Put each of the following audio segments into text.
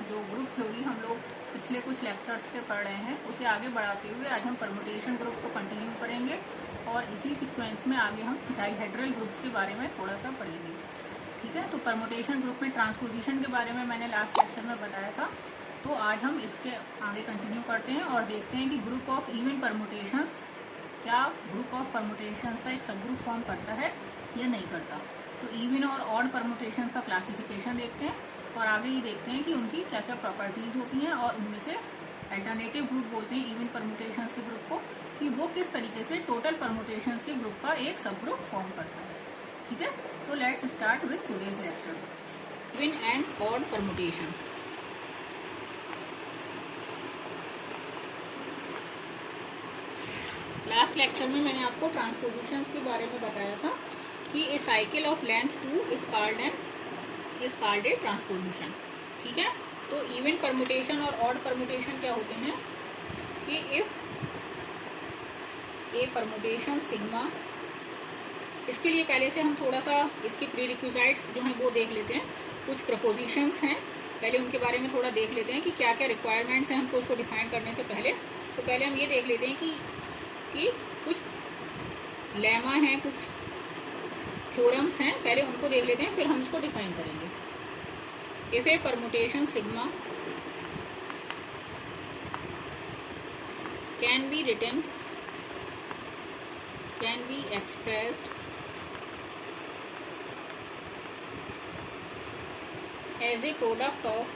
जो group theory हम लोग पिछले कुछ लेक्चर्स से पढ़ रहे हैं उसे आगे बढ़ाते हुए आज हम परमुटेशन ग्रुप को कंटिन्यू करेंगे और इसी सीक्वेंस में आगे हम डाइहेड्रल ग्रुप्स के बारे में थोड़ा सा पढ़ेंगे। ठीक है, तो परमुटेशन ग्रुप में ट्रांसपोजिशन के बारे में मैंने लास्ट लेक्चर में बताया था, तो आज हम इसके आगे कंटिन्यू करते हैं और देखते हैं कि ग्रुप ऑफ इवन परमुटेशंस क्या ग्रुप ऑफ परमुटेशंस का एक सब ग्रुप फॉर्म करता है या नहीं करता। तो इवन और ऑड परमुटेशंस का क्लासिफिकेशन देखते हैं और आगे ये देखते हैं कि उनकी क्या क्या प्रॉपर्टीज होती हैं और उनमें से अल्टरनेटिव ग्रुप बोलते हैं इवन परमुटेशंस के ग्रुप को, कि वो किस तरीके से टोटल परमुटेशंस के ग्रुप का एक सब ग्रुप फॉर्म करता है। ठीक है, तो let's start with today's lecture, even and odd permutation. Last lecture में मैंने आपको ट्रांसपोजिशंस के बारे में बताया था कि a cycle of length 2 is called a transposition. ठीक है, तो इवन परमुटेशन और ऑड परमुटेशन क्या होते हैं कि इफ ए परमुटेशन सिग्मा, इसके लिए पहले से हम थोड़ा सा इसके प्रीरिक्विजिट्स जो हैं वो देख लेते हैं। कुछ प्रपोजिशंस हैं, पहले उनके बारे में थोड़ा देख लेते हैं कि क्या क्या रिक्वायरमेंट्स हैं हमको उसको डिफाइन करने से पहले। तो पहले हम ये देख लेते हैं कि कुछ लेमा हैं, कुछ थ्योरम्स हैं, पहले उनको देख लेते हैं फिर हम इसको डिफाइन करेंगे। If a permutation sigma can be expressed as a product of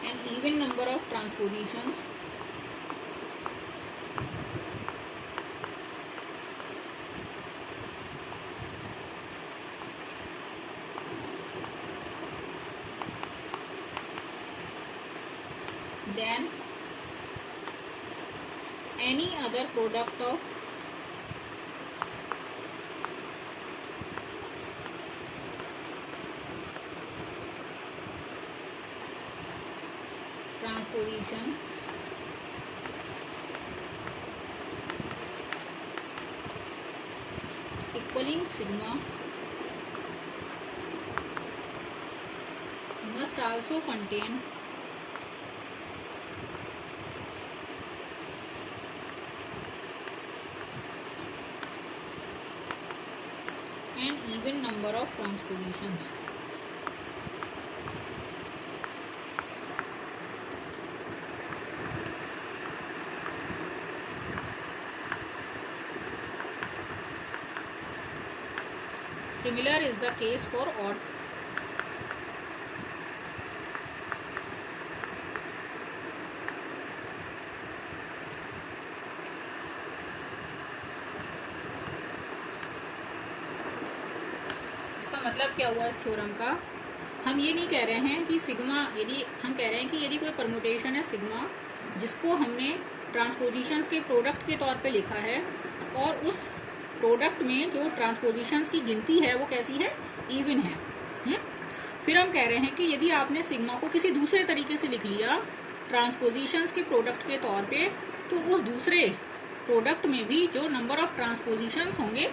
an even number of transpositions than any other product of transposition equaling sigma must also contain an even number of transpositions. Similar is the case for odd. इसका मतलब क्या हुआ इस theorem का? हम ये नहीं कह रहे हैं कि सिग्मा, यदि हम कह रहे हैं कि यदि कोई परमुटेशन है सिग्मा जिसको हमने ट्रांसपोजिशंस के प्रोडक्ट के तौर पे लिखा है और उस प्रोडक्ट में जो ट्रांसपोजिशंस की गिनती है वो कैसी है, इवन है। फिर हम कह रहे हैं कि यदि आपने सिग्मा को किसी दूसरे तरीके से लिख लिया ट्रांसपोजिशंस के प्रोडक्ट के तौर पे, तो उस दूसरे प्रोडक्ट में भी जो नंबर ऑफ ट्रांसपोजिशंस होंगे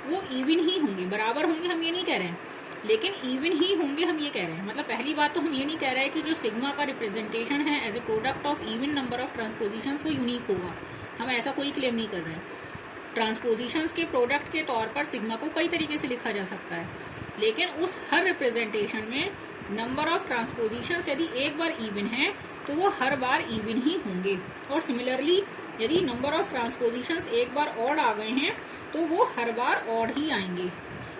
वो इवन ही होंगे, बराबर होंगे हम ये नहीं कह रहे हैं, लेकिन इवन ही होंगे हम ये कह रहे हैं। मतलब पहली बात तो हम ये नहीं कह रहे हैं कि जो सिग्मा का रिप्रेजेंटेशन है as a product of even number of transpositions वो यूनिक होगा, हम ऐसा कोई क्लेम नहीं कर रहे हैं। ट्रांसपोजिशंस के प्रोडक्ट के तौर पर सिग्मा को कई तरीके से लिखा जा सकता है, लेकिन उस हर रिप्रेजेंटेशन में नंबर ऑफ ट्रांसपोजिशंस यदि एक बार इवन है तो वो हर बार इवन ही होंगे, और सिमिलरली यदि नंबर ऑफ ट्रांसपोजिशंस एक बार ऑड आ गए हैं तो वो हर बार ऑड ही आएंगे।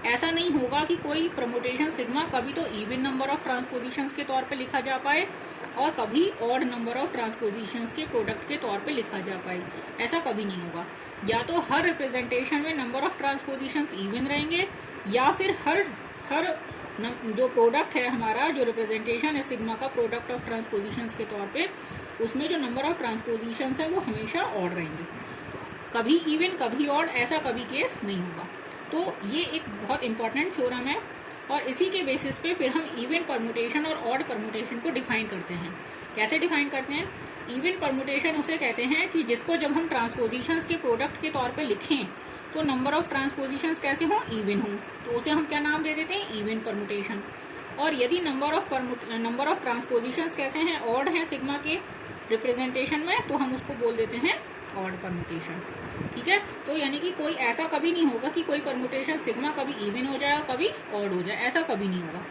ऐसा नहीं होगा कि कोई परमुटेशन सिग्मा कभी तो इवन नंबर ऑफ ट्रांसपोजिशंस के तौर पे लिखा जा पाए और कभी ऑड नंबर ऑफ ट्रांसपोजिशंस के प्रोडक्ट के तौर पे लिखा जा पाए, ऐसा कभी नहीं होगा। या तो हर रिप्रेजेंटेशन में नंबर ऑफ ट्रांसपोजिशंस इवन रहेंगे, या फिर हर जो प्रोडक्ट है हमारा, जो रिप्रेजेंटेशन है सिग्मा का प्रोडक्ट ऑफ ट्रांसपोजिशंस के तौर पे, उसमें जो नंबर ऑफ ट्रांसपोजिशंस है वो हमेशा ऑड रहेंगे, कभी इवन कभी ऑड, ऐसा कभी केस नहीं होगा। तो ये एक बहुत इंपॉर्टेंट थ्योरम है और इसी के बेसिस पे फिर हम इवन परमुटेशन और ऑड परमुटेशन को डिफाइन करते हैं। कैसे डिफाइन करते हैं? इवन परमुटेशन उसे कहते हैं कि जिसको जब हम ट्रांसपोजिशंस के प्रोडक्ट के तौर पे लिखें तो नंबर ऑफ ट्रांसपोजिशंस कैसे हो, इवन हो, तो उसे हम क्या नाम दे देते हैं, इवन परमुटेशन। और यदि नंबर ऑफ ट्रांसपोजिशंस कैसे हैं, ऑड हैं सिग्मा के रिप्रेजेंटेशन में, तो हम उसको बोल देते हैं ऑड परमुटेशन। ठीक है, तो यानी कि कोई ऐसा कभी नहीं होगा कि कोई परमुटेशन सिग्मा कभी इवन हो जाए और कभी ऑड हो जाए, ऐसा कभी नहीं होगा।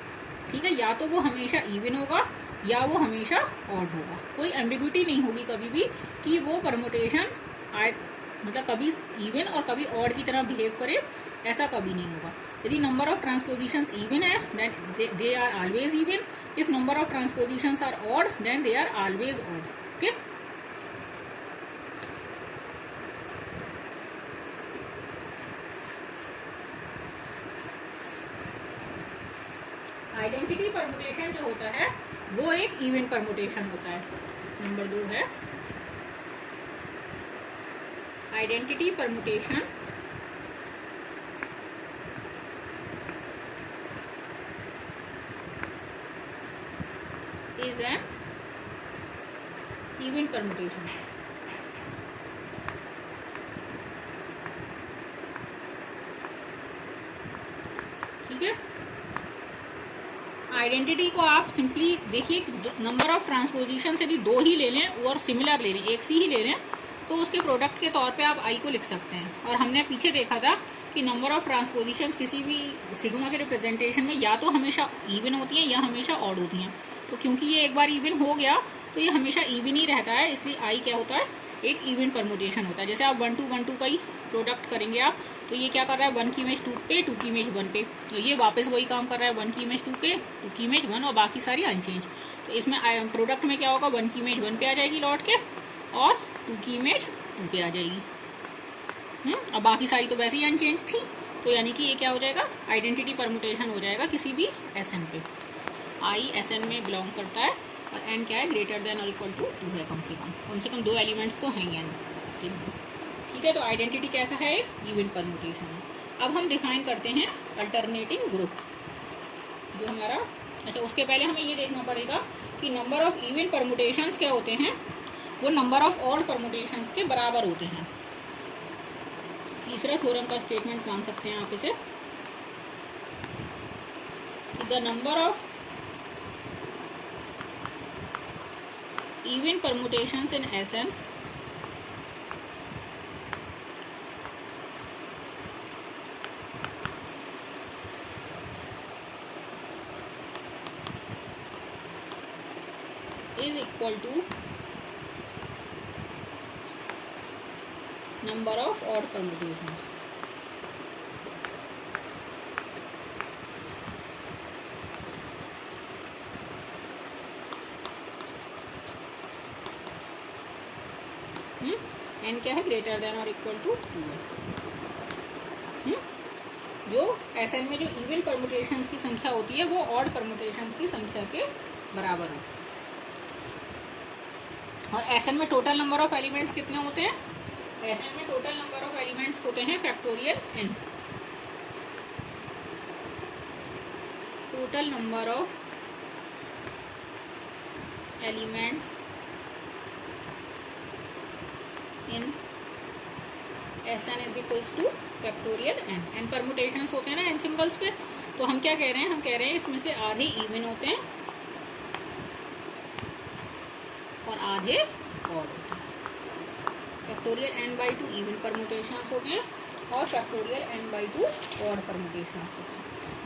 ठीक है, या तो वो हमेशा इवन होगा या वो हमेशा ऑड होगा, कोई एम्बिग्विटी नहीं होगी कभी भी कि वो परमुटेशन मतलब कभी इवन और कभी ऑड की तरह बिहेव करे, ऐसा कभी नहीं होगा। यदि नंबर ऑफ ट्रांसपोजिशंस इवन है then they are always even, if number of transpositions are odd then they are always odd. Okay, identity permutation जो होता है वो एक इवन परमुटेशन होता है। नंबर 2 है identity permutation is an even permutation। ठीक है, आइडेंटिटी को आप सिंपली देखिए, नंबर ऑफ ट्रांसपोजिशन यदि 2 ही ले लें और सिमिलर ले लें, एक सी ही ले लें, तो उसके प्रोडक्ट के तौर पे आप आई को लिख सकते हैं। और हमने पीछे देखा था कि नंबर ऑफ ट्रांसपोजिशंस किसी भी सिग्मा के रिप्रेजेंटेशन में या तो हमेशा इवन होती हैं या हमेशा ऑड होती हैं। तो क्योंकि ये एक बार इवन हो गया तो ये हमेशा इवन ही रहता है, इसलिए आई क्या होता है, एक इवन परमुटेशन होता है। जैसे आप 1 to 1 2 का ही प्रोडक्ट करेंगे आप, तो ये क्या कर रहा है, 1 की इमेज 2 पे, 2 की इमेज 1 पे, तो ये वापस वही काम कर रहा है, 1 की इमेज 2 पे, 2 की इमेज 1 और बाकी सारी अनचेंज। तो इसमें प्रोडक्ट में क्या होगा, 1 की इमेज 1 पे आ जाएगी लौट के और 2 की इमेज 2 पे आ जाएगी। और बाकी सारी तो वैसे ही अनचेंज थी, तो यानी कि ये क्या हो जाएगा, आइडेंटिटी परमुटेशन हो जाएगा किसी भी एसएन पे। आई एसएन में बिलोंग करता है और एन क्या है, ग्रेटर देन और इक्वल टू 2 है, कम से कम 2 एलिमेंट्स तो हैं एन। ठीक है, तो आइडेंटिटी कैसा है, एक इवन परमुटेशन है। अब हम डिफाइन करते हैं अल्टरनेटिंग ग्रुप जो हमारा, अच्छा उसके पहले हमें ये देखना पड़ेगा कि नंबर ऑफ इवन परमुटेशंस क्या होते हैं, वो नंबर ऑफ ऑड परमुटेशंस के बराबर होते हैं। तीसरा थ्योरम का स्टेटमेंट मान सकते हैं आप इसे, the number of even permutations in SN is equal to number of odd permutations। N क्या है, ग्रेटर देन और इक्वल टू 2 है। जो एसएन में जो इवन परमुटेशंस की संख्या होती है वो ऑड परमुटेशंस की संख्या के बराबर है। और एसएन में टोटल नंबर ऑफ एलिमेंट्स कितने होते हैं, एसएन में टोटल नंबर ऑफ एलिमेंट्स होते हैं factorial n. Total number of elements in SN is equals to factorial n. N permutations होते हैं ना एन सिंबल्स पे, तो हम क्या कह रहे हैं, हम कह रहे हैं इसमें से आधे इवन होते हैं और आधे ऑड होते हैं। Factorial n by 2 even permutations होते हैं और factorial n by 2 odd permutations होते हैं।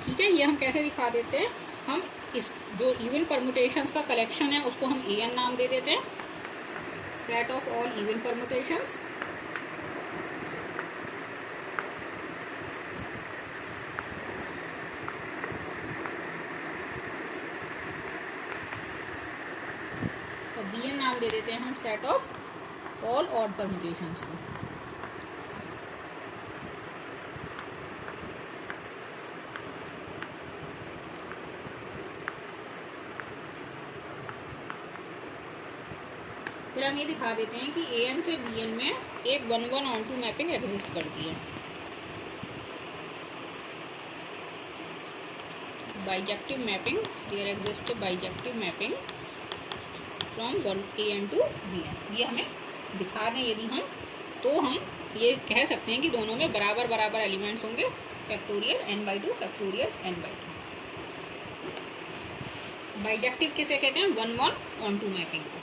ठीक है, ये हम कैसे दिखा देते हैं, हम इस जो इवन परमुटेशंस का कलेक्शन है उसको हम एन नाम दे देते हैं, set of all even permutations. और bn नाम दे देते हैं हम set of all odd permutations को। फिर हम ये दिखा देते हैं कि an से bn में एक 1-1-on-2 मैपिंग एग्जिस्ट करती है। Bijective mapping, there exist bijective mapping from an to bn। ये हमें दिखा दें यदि हम, तो हम ये कह सकते हैं कि दोनों में बराबर बराबर एलिमेंट्स होंगे, factorial n/2 factorial n/2। Bijective किसे कहते हैं? 1-1 ऑन टू मैपिंग को।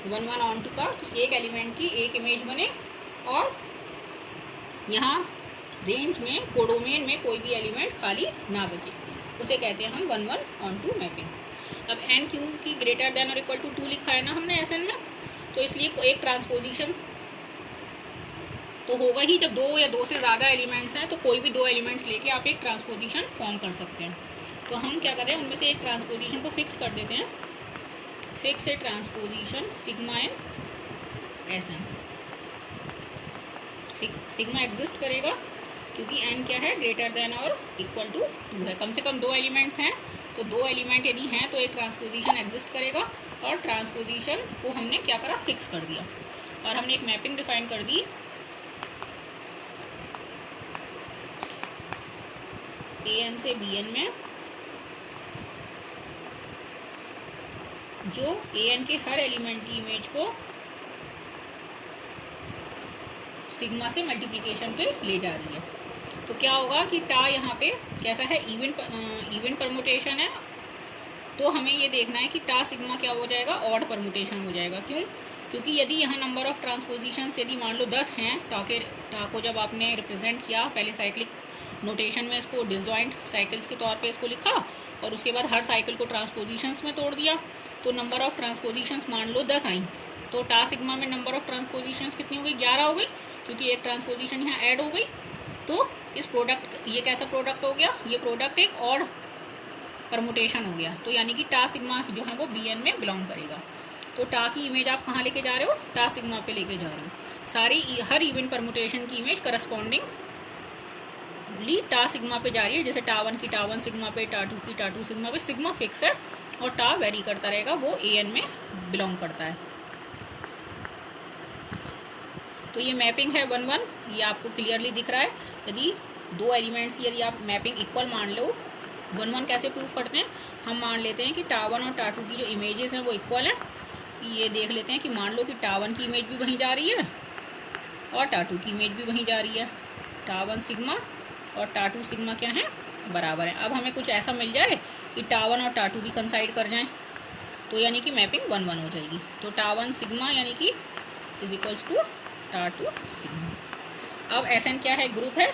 1-1 ऑन टू का एक एलिमेंट की एक इमेज बने और यहाँ रेंज में कोडोमेन में कोई भी एलिमेंट खाली ना बचे, उसे कहते हैं हम 1-1 ऑन टू मैपिंग। अब n क्यू की ग्रेटर देन और इक्वल टू 2 लिखा है ना हमने SN में, तो इसलिए एक ट्रांसपोजिशन तो होगा ही। जब दो या दो से ज़्यादा एलिमेंट्स हैं तो कोई भी दो एलिमेंट्स लेके आप एक ट्रांसपोजिशन फॉर्म कर सकते हैं। तो हम क्या कर रहे हैं, उनमें से एक ट्रांसपोजिशन को फिक्स कर देते हैं। फिक्स है transposition sigma n SN। Sigma exist करेगा क्योंकि n क्या है, ग्रेटर देन और इक्वल टू 2 है। कम से कम दो एलिमेंट्स हैं, तो दो एलिमेंट यदि हैं तो एक ट्रांसपोजिशन एग्जिस्ट करेगा। और ट्रांसपोजिशन को हमने क्या करा, फिक्स कर दिया। और हमने एक मैपिंग डिफाइन कर दी AN से BN में, जो AN के हर एलिमेंट की इमेज को सिग्मा से मल्टीप्लिकेशन पे ले जा रही है। तो क्या होगा कि टा यहाँ पे कैसा है, इवन परमुटेशन है। तो हमें ये देखना है कि टा सिग्मा क्या हो जाएगा, ऑड परमुटेशन हो जाएगा। क्यों? क्योंकि यदि यहाँ नंबर ऑफ ट्रांसपोजिशंस यदि मान लो 10 हैं, टा को जब आपने रिप्रेजेंट किया पहले साइक्लिक नोटेशन में, इसको डिसजॉइंट साइकिल्स के तौर पे इसको लिखा और उसके बाद हर साइकिल को ट्रांसपोजिशंस में तोड़ दिया, तो नंबर ऑफ ट्रांसपोजिशंस मान लो 10 आई, तो टा सिग्मा में नंबर ऑफ ट्रांसपोजिशंस कितनी हो गई, 11 हो गई, क्योंकि एक ट्रांसपोजिशन यहाँ ऐड हो गई। तो इस प्रोडक्ट, ये कैसा प्रोडक्ट हो गया, ये प्रोडक्ट एक ऑड परमुटेशन हो गया। तो यानी कि टा सिग्मा जो है वो BN में बिलोंग करेगा। तो टा की इमेज आप कहाँ लेके जा रहे हो, टा सिग्मा पे लेके जा रहे हो। सारी हर इवन परमुटेशन की इमेज करस्पॉन्डिंगली टा सिग्मा पे जा रही है। जैसे टा 1 की टा 1 सिग्मा पे, टा 2 की टा 2 सिग्मा पे। सिग्मा फिक्स है और टा वेरी करता रहेगा, वो AN में बिलोंग करता है। तो ये मैपिंग है 1-1, ये आपको क्लियरली दिख रहा है। यदि दो एलिमेंट्स की यदि आप मैपिंग इक्वल मान लो, 1-1 कैसे प्रूफ करते हैं, हम मान लेते हैं कि टा 1 और टा 2 की जो इमेजेस हैं वो इक्वल हैं। ये देख लेते हैं कि मान लो कि टा 1 की इमेज भी वहीं जा रही है और टा 2 की इमेज भी वहीं जा रही है। टा 1 सिग्मा और टा 2 सिग्मा क्या है, बराबर है। अब हमें कुछ ऐसा मिल जाए कि टा 1 और टा 2 भी कंसाइड कर जाएं, तो यानी कि मैपिंग 1-1 हो जाएगी। तो टा 1 सिग्मा यानी कि इज इक्वल्स टू टा 2 सिग्मा। अब SN क्या है, ग्रुप है।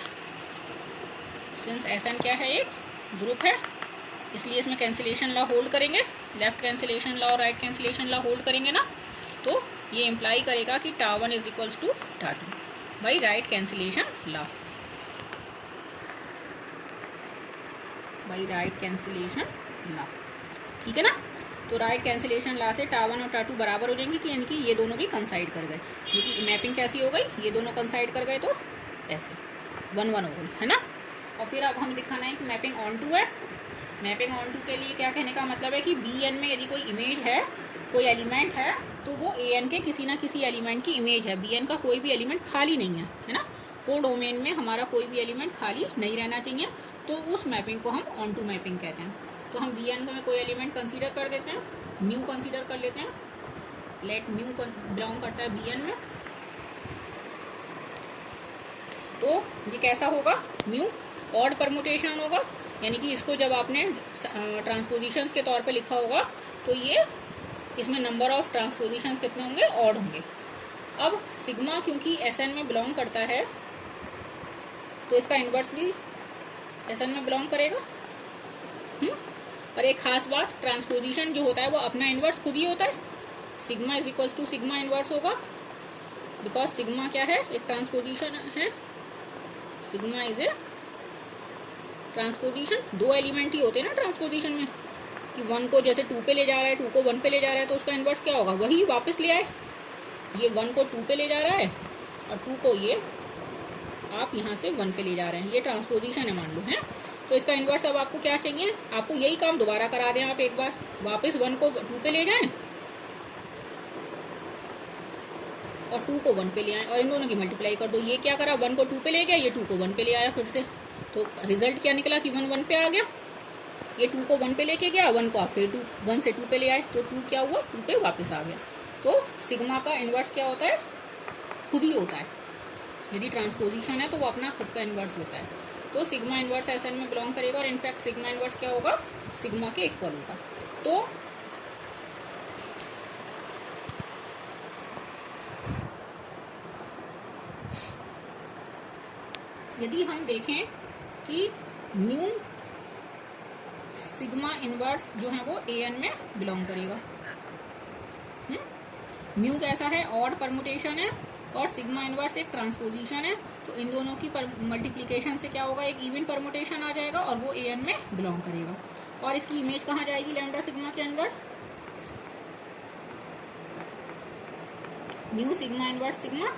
सिंस SN क्या है, एक ग्रुप है, इसलिए इसमें कैंसिलेशन लॉ होल्ड करेंगे। लेफ्ट कैंसिलेशन लॉ और राइट कैंसिलेशन लॉ होल्ड करेंगे ना, तो ये इम्प्लाई करेगा कि टा 1 इज इक्वल्स टू टा 2 by right cancellation law, by right cancellation law. ठीक है ना। तो राइट कैंसिलेशन लॉ से टा 1 और टा 2 बराबर हो जाएंगे, कि यानी कि ये दोनों भी कंसाइड कर गए। क्योंकि मैपिंग कैसी हो गई, ये दोनों कंसाइड कर गए तो ऐसे 1-1 हो गई, है ना। और फिर अब हम दिखाना है कि मैपिंग ऑन टू है। मैपिंग ऑन टू के लिए क्या कहने का मतलब है कि BN में यदि कोई इमेज है, कोई एलिमेंट है, तो वो AN के किसी ना किसी एलिमेंट की इमेज है। BN का कोई भी एलिमेंट खाली नहीं है ना। कोडोमेन में हमारा कोई भी एलिमेंट खाली नहीं रहना चाहिए, तो उस मैपिंग को हम ऑन टू मैपिंग कहते हैं। तो हम BN में कोई एलिमेंट कंसीडर कर देते हैं, म्यू कंसीडर कर लेते हैं। लेट म्यू बिलोंग करता है BN में। तो ये कैसा होगा, म्यू ऑड परमुटेशन होगा, यानी कि इसको जब आपने ट्रांसपोजिशंस के तौर पे लिखा होगा तो ये इसमें नंबर ऑफ ट्रांसपोजिशंस कितने होंगे, ऑड होंगे। अब सिग्मा क्योंकि SN में बिलोंग करता है, तो इसका इन्वर्स भी SN में बिलोंग करेगा। और एक खास बात, ट्रांसपोजिशन जो होता है वो अपना इन्वर्स खुद ही होता है। Sigma is equals to sigma inverse होगा, बिकॉज सिग्मा क्या है, एक ट्रांसपोजिशन है। Sigma is a transposition. दो एलिमेंट ही होते हैं ना ट्रांसपोजिशन में, कि 1 को जैसे 2 पे ले जा रहा है, 2 को 1 पे ले जा रहा है, तो उसका इन्वर्स क्या होगा, वही वापस ले आए। ये 1 को 2 पे ले जा रहा है और 2 को ये आप यहाँ से 1 पे ले जा रहे हैं, ये ट्रांसपोजिशन है मान लो, है। तो इसका इन्वर्स अब आपको क्या चाहिए, आपको यही काम दोबारा करा दें आप एक बार, वापस 1 को 2 पे ले जाएं और 2 को 1 पे ले आए और इन दोनों की मल्टीप्लाई कर दो। ये क्या करा, 1 को 2 पे ले गया, ये 2 को 1 पे ले आया फिर से। तो रिजल्ट क्या निकला कि 1 पे आ गया। ये 2 को 1 पे लेके गया, 1 को आप फिर 1 से 2 पे ले आए, तो 2 क्या हुआ, 2 पे वापस आ गया। तो सिग्मा का इन्वर्स क्या होता है, खुद ही होता है। यदि ट्रांसपोजिशन है तो वो अपना खुद का इन्वर्स होता है। तो सिग्मा इन्वर्स एसएन में बिलोंग करेगा और इनफैक्ट सिग्मा इन्वर्स क्या होगा, सिग्मा के इक्वल होगा। तो यदि हम देखें कि म्यू सिग्मा इन्वर्स जो है वो एएन में बिलोंग करेगा। म्यू कैसा है, ऑड परमुटेशन है और सिग्मा इन्वर्स एक ट्रांसपोजिशन है, तो इन दोनों की मल्टीप्लिकेशन से क्या होगा, एक इवन परमुटेशन आ जाएगा और वो एएन में बिलोंग करेगा। और इसकी इमेज कहाँ जाएगी लैम्डा सिग्मा के अंदर, म्यू सिग्मा इन्वर्स सिग्मा,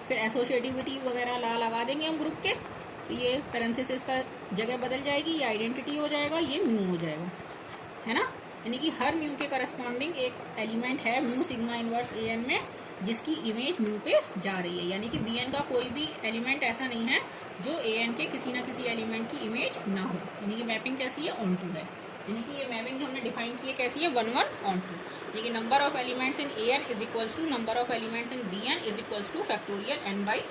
फिर एसोसिएटिविटी वगैरह लगा देंगे हम ग्रुप के, तो ये पैरेंथेसिस का जगह बदल जाएगी, ये आइडेंटिटी हो जाएगा, ये म्यू हो जाएगा, है ना। यानी कि हर म्यू के करस्पॉन्डिंग एक एलिमेंट है म्यू सिग्मा इन्वर्स एएन में जिसकी इमेज म्यू पे जा रही है। यानी कि बीएन का कोई भी एलिमेंट ऐसा नहीं है जो एएन के किसी ना किसी एलिमेंट की इमेज ना हो। यानी कि मैपिंग कैसी है, ऑन टू है। यानी कि ये मैपिंग हमने डिफाइन की है कैसी है, 1 1 ऑन टू। यानी कि number of elements in AN is equals to number of elements in BN is equals to factorial n/2।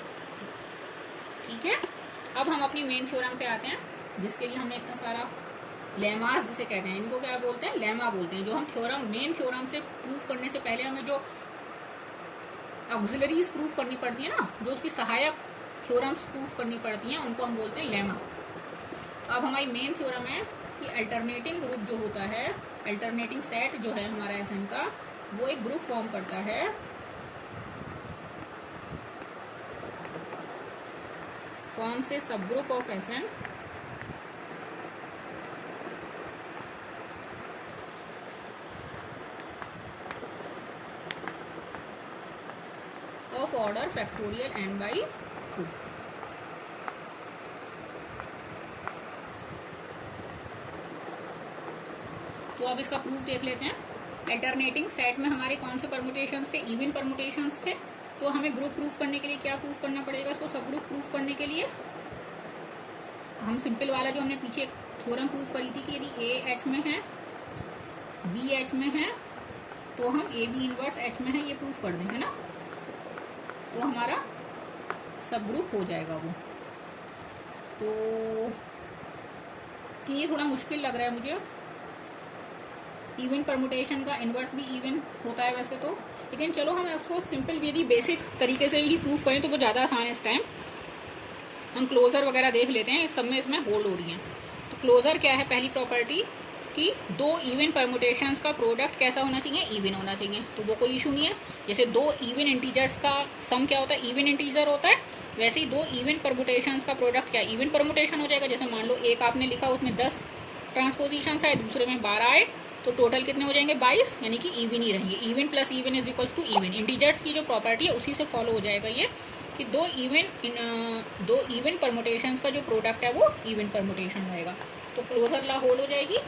ठीक है, अब हम अपनी मेन थ्योरम पे आते हैं जिसके लिए हमने इतना सारा लेमास जिसे कहते हैं, इनको क्या बोलते हैं, लेमा बोलते हैं। जो हम थ्योरम मेन थ्योरम से प्रूफ करने से पहले हमें जो ऑक्सिलरीज प्रूफ करनी पड़ती है ना, जो उसकी सहायक थ्योरम्स प्रूफ करनी पड़ती हैं, उनको हम बोलते हैं लेमा। अब हमारी मेन थ्योरम है कि अल्टरनेटिंग ग्रुप जो होता है, अल्टरनेटिंग सेट जो है हमारा एसएन का, वो एक ग्रुप फॉर्म करता है फॉर्म से subgroup of SN of order factorial n/2। तो अब इसका प्रूफ देख लेते हैं। अल्टरनेटिंग सेट में हमारे कौन से परमुटेशंस थे, इवन परमुटेशंस थे। तो हमें ग्रुप प्रूफ करने के लिए क्या प्रूफ करना पड़ेगा, इसको सब ग्रुप प्रूफ करने के लिए हम सिंपल वाला जो हमने पीछे थ्योरम प्रूफ करी थी कि यदि ए एच में है, बी एच में है, तो हम ए बी इनवर्स एच में है ये प्रूफ कर दें, है ना। तो हमारा सब ग्रुप हो जाएगा वो। तो कि ये थोड़ा मुश्किल लग रहा है मुझे। इवन परमुटेशन का इन्वर्स भी इवन होता है वैसे तो, लेकिन चलो हम उसको सिंपल यदि बेसिक तरीके से ही प्रूफ करें तो वो ज़्यादा आसान है। इस टाइम हम क्लोजर वगैरह देख लेते हैं, इस सब में इसमें होल्ड हो रही हैं। तो क्लोजर क्या है, पहली प्रॉपर्टी कि दो इवन परमुटेशंस का प्रोडक्ट कैसा होना चाहिए, इवन होना चाहिए। तो वो कोई इशू नहीं है। जैसे दो इवन इंटीजर्स का सम क्या होता है, इवन इंटीजर होता है, वैसे ही दो इवन परमुटेशंस का प्रोडक्ट क्या इवन परमुटेशन हो जाएगा। जैसे मान लो एक आपने लिखा उसमें 10 ट्रांसपोजिशंस आए, दूसरे में 12 आए, तो टोटल कितने हो जाएंगे 22, यानी कि इवन ही रहेंगे। Even plus even is equals to even. Integers की जो प्रॉपर्टी है उसी से फॉलो हो जाएगा ये कि दो इवन परमुटेशंस का जो प्रोडक्ट है वो इवन परमुटेशन रहेगा। तो क्लोजर लॉ होल्ड हो जाएगी।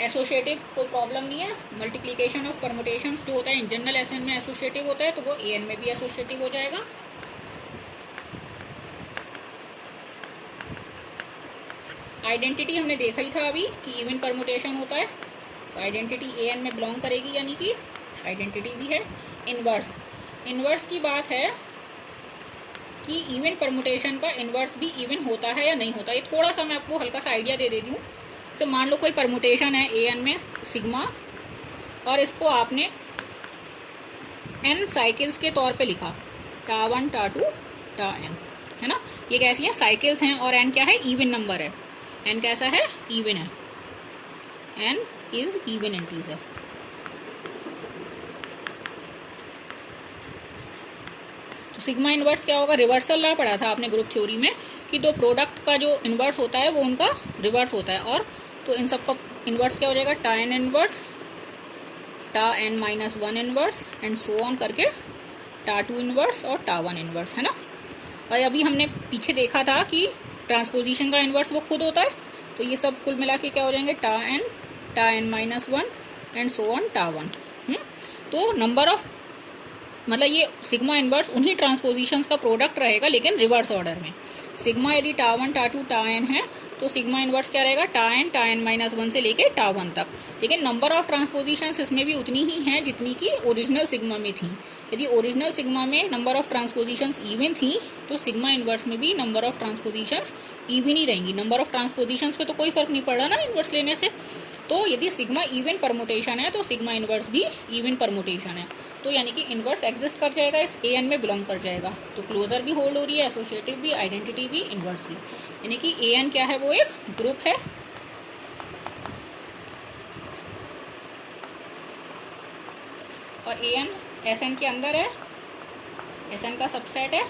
एसोसिएटिव कोई प्रॉब्लम नहीं है। मल्टीप्लिकेशन ऑफ परमुटेशंस जो होता है इन जनरल एसएन में एसोसिएटिव होता है, तो वो एएन में भी एसोसिएटिव हो जाएगा। आइडेंटिटी हमने देखा ही था अभी कि इवन परमुटेशन होता है, तो आइडेंटिटी एएन में बिलोंग करेगी, यानी कि आइडेंटिटी भी है। इनवर्स, इनवर्स की बात है कि इवन परमुटेशन का इनवर्स भी इवन होता है या नहीं होता। ये थोड़ा सा मैं आपको हल्का सा आइडिया दे देती हूँ। तो मान लो कोई परमुटेशन है एएन में सिग्मा, और इसको आपने एन साइकिल्स के तौर पे लिखा, टा1 टा2 टा n, है ना। ये कैसी है, साइकिल्स हैं, और n क्या है, इवन नंबर है। n कैसा है, इवन है। n is even integer. तो सिग्मा इनवर्स क्या होगा, रिवर्सल लॉ पढ़ा था आपने ग्रुप थ्योरी में कि दो प्रोडक्ट का जो इनवर्स होता है वो उनका रिवर्स होता है। और तो इन सब का इनवर्स क्या हो जाएगा, टा n इनवर्स, टा n minus 1 inverse and so on करके टा2 इनवर्स और टा1 इनवर्स, है ना। और अभी हमने पीछे देखा था कि ट्रांसपोजिशन का इनवर्स वो खुद होता है। तो ये सब कुल मिला के क्या हो जाएंगे, tau n minus 1 and so on tau. तो नंबर ऑफ मतलब ये सिग्मा इनवर्स उन्हीं ट्रांसपोजिशंस का प्रोडक्ट रहेगा लेकिन रिवर्स ऑर्डर में। सिग्मा यदि टा 1 टा 2 टा n है तो सिग्मा इनवर्स क्या रहेगा, टा n -1 से लेके टा 1 तक। लेकिन नंबर ऑफ ट्रांसपोजिशंस इसमें भी उतनी ही हैं जितनी की ओरिजिनल सिग्मा में थी। यदि ओरिजिनल सिग्मा में नंबर ऑफ ट्रांसपोजिशंस इवन थी तो सिग्मा इनवर्स में भी number of transpositions even he रहेंगी। नंबर ऑफ ट्रांसपोजिशंस पे तो कोई फर्क नहीं पड़ रहा ना इनवर्स लेने से। तो यदि सिग्मा इवन परमुटेशन है तो सिग्मा इनवर्स भी इवन परमुटेशन है। तो यानी कि इनवर्स एग्जिस्ट कर जाएगा, इस ए एन में बिलोंग कर जाएगा। तो क्लोजर भी होल्ड हो रही है, एसोसिएटिव भी, आइडेंटिटी भी, इनवर्स भी। यानी कि ए एन क्या है, वो एक ग्रुप है। और ए एन एस एन के अंदर है, एस एन का सबसेट है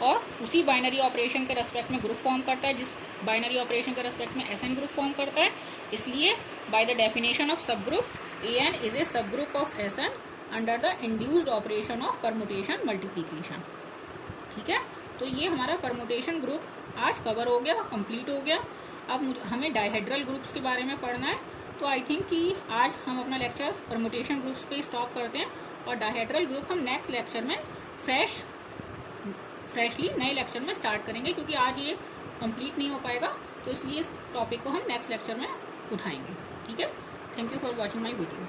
और उसी बाइनरी ऑपरेशन के रेस्पेक्ट में ग्रुप फॉर्म करता है, जिस बाइनरी ऑपरेशन के रेस्पेक्ट में एस एन ग्रुप फॉर्म करता है। इसलिए by the definition of subgroup A N is a subgroup of S N under the induced operation of permutation multiplication. ठीक है, तो ये हमारा परमुटेशन ग्रुप आज कवर हो गया, कंप्लीट हो गया। अब हमें डायहेड्रल ग्रुप्स के बारे में पढ़ना है। तो आई थिंक कि आज हम अपना लेक्चर परमुटेशन ग्रुप्स पे स्टॉप करते हैं और डायहेड्रल ग्रुप हम नेक्स्ट लेक्चर में फ्रेशली नए लेक्चर में स्टार्ट करेंगे, क्योंकि आज ये कंप्लीट नहीं हो पाएगा। तो इसलिए इस टॉपिक को हम नेक्स्ट लेक्चर में उठाएंगे। ठीक है, thank you for watching my video.